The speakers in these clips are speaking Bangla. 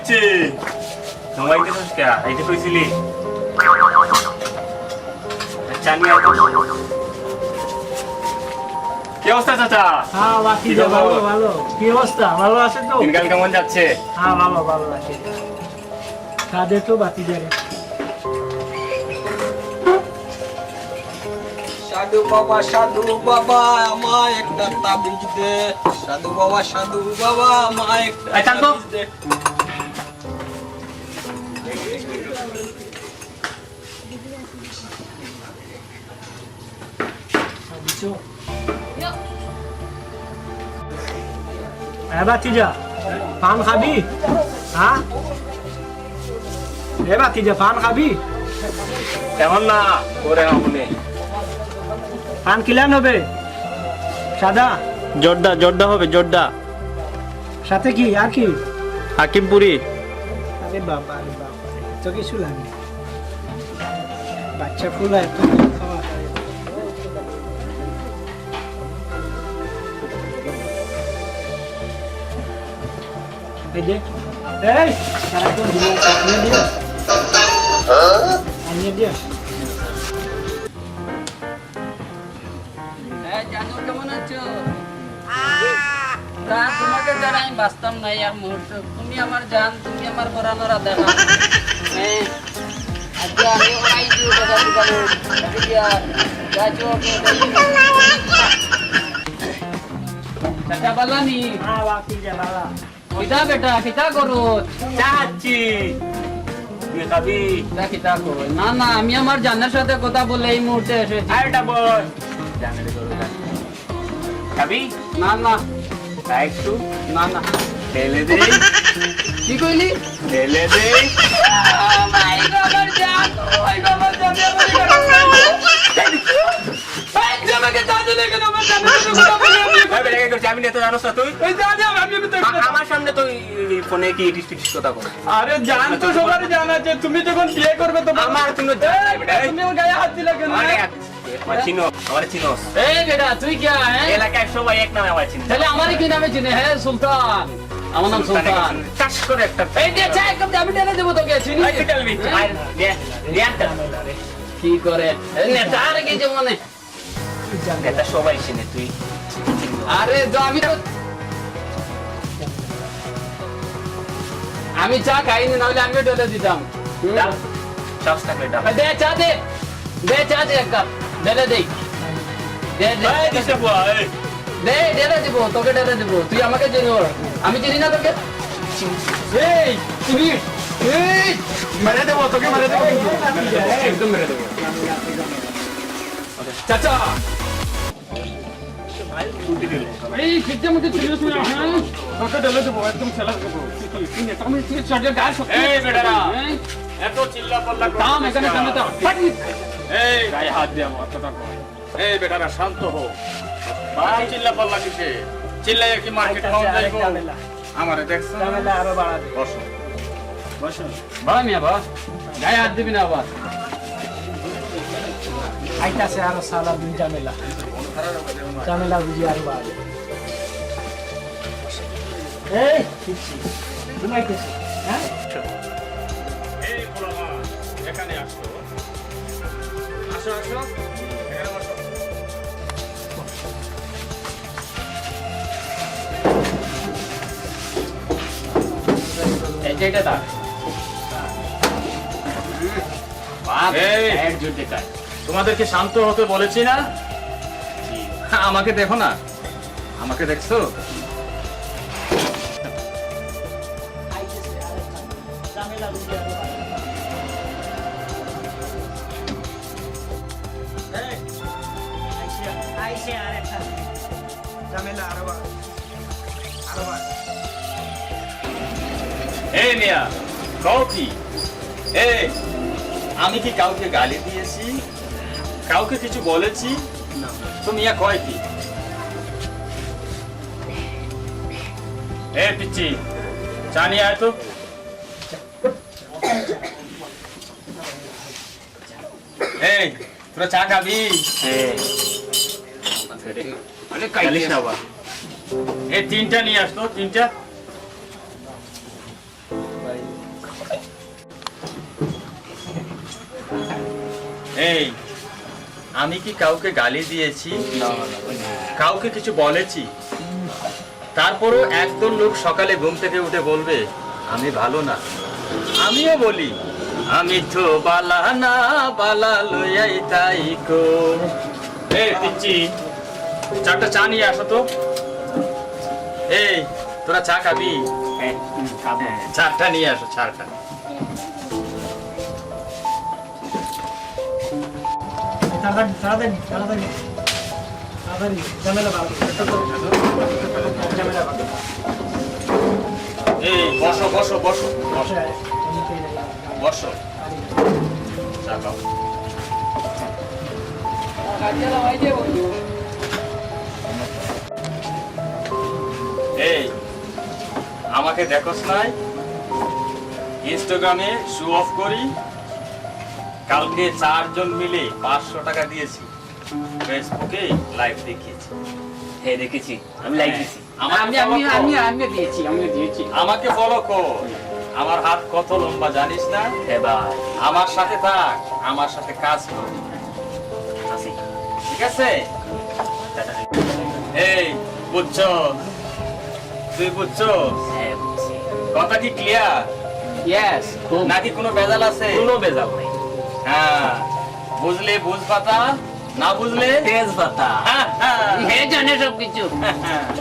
পিচ্ছি ঘুমাইতে বস কে আইতে কইছিলি চানি আইতো কি অবস্থা চাচা? হ্যাঁ বাকি যা ভালো ভালো। কি অবস্থা? ভালো আছে তো? দিনকাল কেমন যাচ্ছে? হ্যাঁ ভালো ভালো আছে। কাজে তো বাকি যাবে। সাধু বাবা আমায় একটা তাবিজ দে। সাধু বাবা আমায় একটা এই শান্ত। তাবিজ দে। বাকি যা পান খাবি? হ্যাঁ বাকি যা পান খাবি? কেমন না করে আপনি পান কিলান হবে? সাদা জর্দা জর্দা হবে জর্দা সাথে কি আর কি? হাকিমপুরি আরে বাবা তো কিছু লাগে বাচ্চা ফুল এত খাওয়া এই যে এই সারাক্ষণ দিলে আনিয়ে দিও আনিয়ে দিও। জানো কেমন আছো? তা তোমাকে যারা আমি বাঁচতাম না আর মুহূর্তে। তুমি আমার জান, তুমি আমার পরানোর আধার। আজকে আমি আইছি দাদা দোকানে দিয়া যাইছো চাচা বালানি। হ্যাঁ বাকি যা বাবা কিতা বেটা কিতা করো? চাচ্ছি তুই খাবি? কিতা করো? না না আমি আমার জানের সাথে কথা বলে এই মুহূর্তে এসেছি। আরেটা বল জানে রে গরু খাবি? না না একটু না না ঢেলে দে কি কইলি? ঢেলে দে আমি তো জানোস না তুই আমার সামনে তুই ফোনে কি ইটিস টিটিস কথা কর। আরে জান তো সবারই জানা আছে, তুমি যখন বিয়ে করবে তো আমার তুমি তুমি গায়ে হাত দিলে কেন? চিনো আমার চিনোস এই বেটা তুই কে এলাকায় সবাই এক নামে আমার চিনি তাহলে আমারই কি নামে চিনে? হ্যাঁ সুলতান, আমার নাম সুলতান। চাষ করে একটা এই যে চা এক কাপ আমি টেনে দেবো তোকে, চিনি এই চলবি কি করে নেতা আর কি যে মনে? এটা সবাই চিনে তুই আরে তো আমি চা খাইনি, নাহলে আমিও ঢেলে দিতাম। চাষ থাকলে ডাব দে চা দে, দে চা দে এক কাপ ঢেলে দে, দে দে ঢেলে দিব, তোকে ঢেলে দিব। তুই আমাকে চিনি, আমি চিনি না তোকে। এই তুই এই মেরে দেবো তোকে, মেরে দেবো একদম মেরে দেবো। চাচা এই ফিরতে মধ্যে ছিল শুনে তোকে ঢেলে দেবো, একদম ছেলে দেবো। এই বেটারা এত চিল্লা পাল্লা দাম এখানে সামনে তো এই গায়ে হাত দিয়ে আমার কথা কর। এই বেটারা শান্ত হো, ভাই চিল্লা পাল্লা কিসে? চিল্লাই কি মার্কেট খাওয়া যাইবো? আমারে দেখছ ঝামেলা আরো বাড়াবে। বসো বসো বা মিয়া বা গায়ে হাত দিবি না আবার। আইতাছে আরো সালা দিন ঝামেলা ঝামেলা বুঝি আরো বাড়াবে। এই কিচ্ছি ঘুমাইতেছি হ্যাঁ এই পোলামা এখানে আসো আসো আসো এখানে বসো। এই যে এটা দাও। বাপ এই। এক জুটে কাজ। তোমাদেরকে শান্ত হতে বলেছি না? আমাকে দেখো না, আমাকে দেখছো? ঝামেলা বুঝি আরো বাড়াবে। আইসে আর একটা ঝামেলা আরো বাড়াবে আরো বাড়াবে। এই মিয়া কও কি? এই আমি কি কাউকে গালি দিয়েছি? কাউকে কিছু বলেছি? তো মিয়া কয় কি? এই পিচ্ছি চা নিয়ে আয় তো। এই তোরা চা খাবি? গালিস না আবার। এই তিনটা নিয়ে আসতো, তিনটা। এই আমি কি কাউকে গালি দিয়েছি, কাউকে কিছু বলেছি? তারপরও একদল লোক সকালে ঘুম থেকে উঠে বলবে আমি ভালো না। আমিও বলি আমি তো বালা না, বালা লইয়াই তাই কো। এই পিচ্চি, চারটা চা নিয়ে আসো তো। এই তোরা চা খাবি? চারটা নিয়ে আসো, চারটা। তাড়াতাড়ি তাড়াতাড়ি তাড়াতাড়ি ঝামেলা বাড়বে, ঝামেলা বাড়বে। এই বসো বসো বসো বসো বসো, চা খাও। এই আমাকে দেখোস নাই? ইনস্টাগ্রামে শো অফ করি। কালকে 4 জন মিলে 500 টাকা দিয়েছি, ফেসবুকে লাইভ দেখিয়েছি। হ্যাঁ দেখেছি, আমি লাইক দিছি। আমাকে ফলো কর। আমার হাত কত লম্বা জানিস না? এবার আমার সাথে থাক, আমার সাথে কাজ কর, আসি। ঠিক আছে? এই বুঝছো? তুই বুঝছো? হ্যাঁ বুঝছি। কথা কি ক্লিয়ার ইয়েস, খুব নাকি কোনো ভেজাল আছে? কোনো বেজাল নেই। হ্যাঁ, বুঝলে বুঝ পাতা, না বুঝলে তেজপাতা। হ্যাঁ, হ্যাঁ। হে জানে সব কিছু।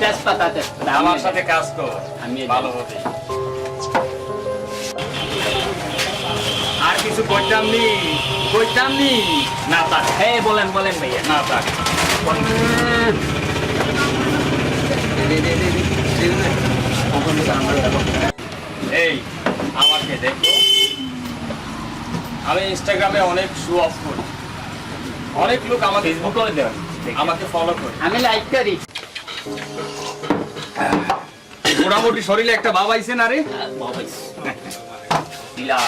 তেজপাতা, তেজপাতা। আমার সাথে কাজ কর, আমি ভালো হবে। আর কিছু কইতাম নি না থাক। হ্যাঁ বলেন বলেন ভাইয়া। না থাক। এই আমাকে দেখো, আমি ইনস্টাগ্রামে অনেক শো অফ করি, অনেক লোক আমাকে ফেসবুকেও দেন, আমাকে ফলো করে। আমি লাইক করি। মোটামুটি শরীরে একটা ভাব আইছে না রে? দিলা।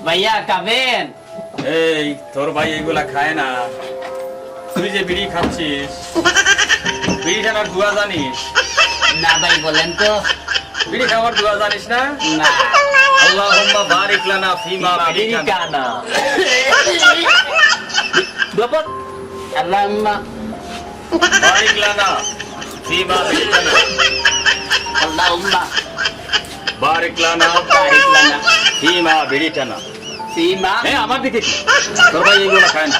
ভাইয়া খাবেন? এই তোর ভাই এগুলা খায় না, তুই যে বিড়ি খাচ্ছিস, বিড়ি খাওয়ার দুয়া জানিস? না ভাই বলেন তো। বিড়ি খাওয়ার দুয়া জানিস না? না। আল্লাহুম্মা বারিক লানা ফিমা বিরিকানা। বিরিকানা। বাবা আল্লাহুম্মা বারিক লানা ফিমা বিরিকানা। আল্লাহুম্মা বারিক লানা বারিক লানা ফিমা বিরিকানা। ফিমা। আমার দিকে কি? তোর ভাই এগুলো খায় না।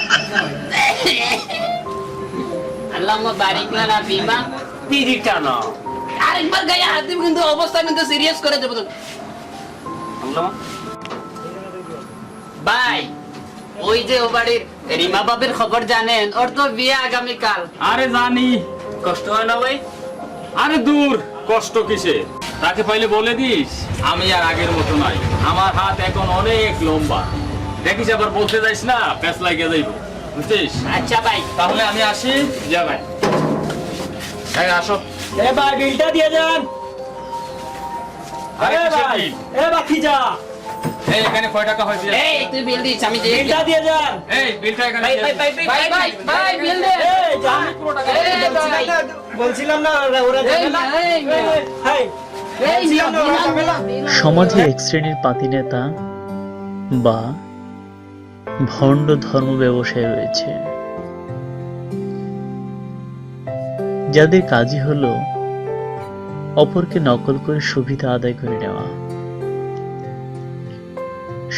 আল্লাহুম্মা বারিক লানা ফিমা বিরিকানা। আরেকবার গায়ে হাত দিবি কিন্তু অবস্থা কিন্তু সিরিয়াস করে দেবো তো। ভাই ওই যে ও বাড়ির রিমা বাবের খবর জানেন? ওর তো বিয়ে আগামীকাল। আরে জানি। কষ্ট হয় না ভাই? আরে দূর, কষ্ট কিসে? তাকে পাইলে বলে দিস আমি আর আগের মতো নাই, আমার হাত এখন অনেক লম্বা। দেখিস আবার বলতে যাইস না, প্যাঁচ লাগিয়ে যাইব, বুঝছিস? আচ্ছা ভাই তাহলে আমি আসি। যা ভাই। হ্যাঁ আসো। এ ভাই বিলটা দিয়ে যান। আরে এ কিসের ভাই, বিল? এ বাকি যা। এই এখানে কয় টাকা হয়েছে? এই তুই বিল দিস আমি যে বিলটা দিয়ে যান। এই বিলটা এখানে ভাই দিয়ে ভাই দিস। ভাই ভাই ভাই ভাই বিল দে। এই যান। এই ভাই বলছিলাম না ওরা এই যাবে না। এই হাই এই বলছিলাম না ওরা যাবে না। সমাজের এক শ্রেণীর পাতিনেতা বা ভণ্ড ধর্ম ব্যবসায়ী রয়েছে, যাদের কাজই হলো অপরকে নকল করে সুবিধা আদায় করে নেওয়া।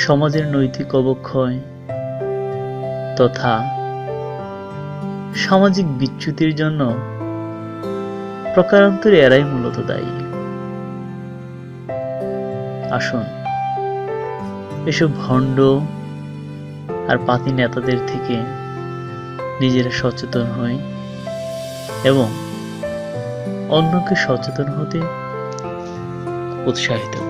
সমাজের নৈতিক অবক্ষয় তথা সামাজিক বিচ্যুতির জন্য প্রকারান্তরে এরাই মূলত দায়ী। আসুন এসব ভণ্ড আর পাতি নেতাদের থেকে নিজেরা সচেতন হই এবং অন্যকে সচেতন হতে উৎসাহিত করি।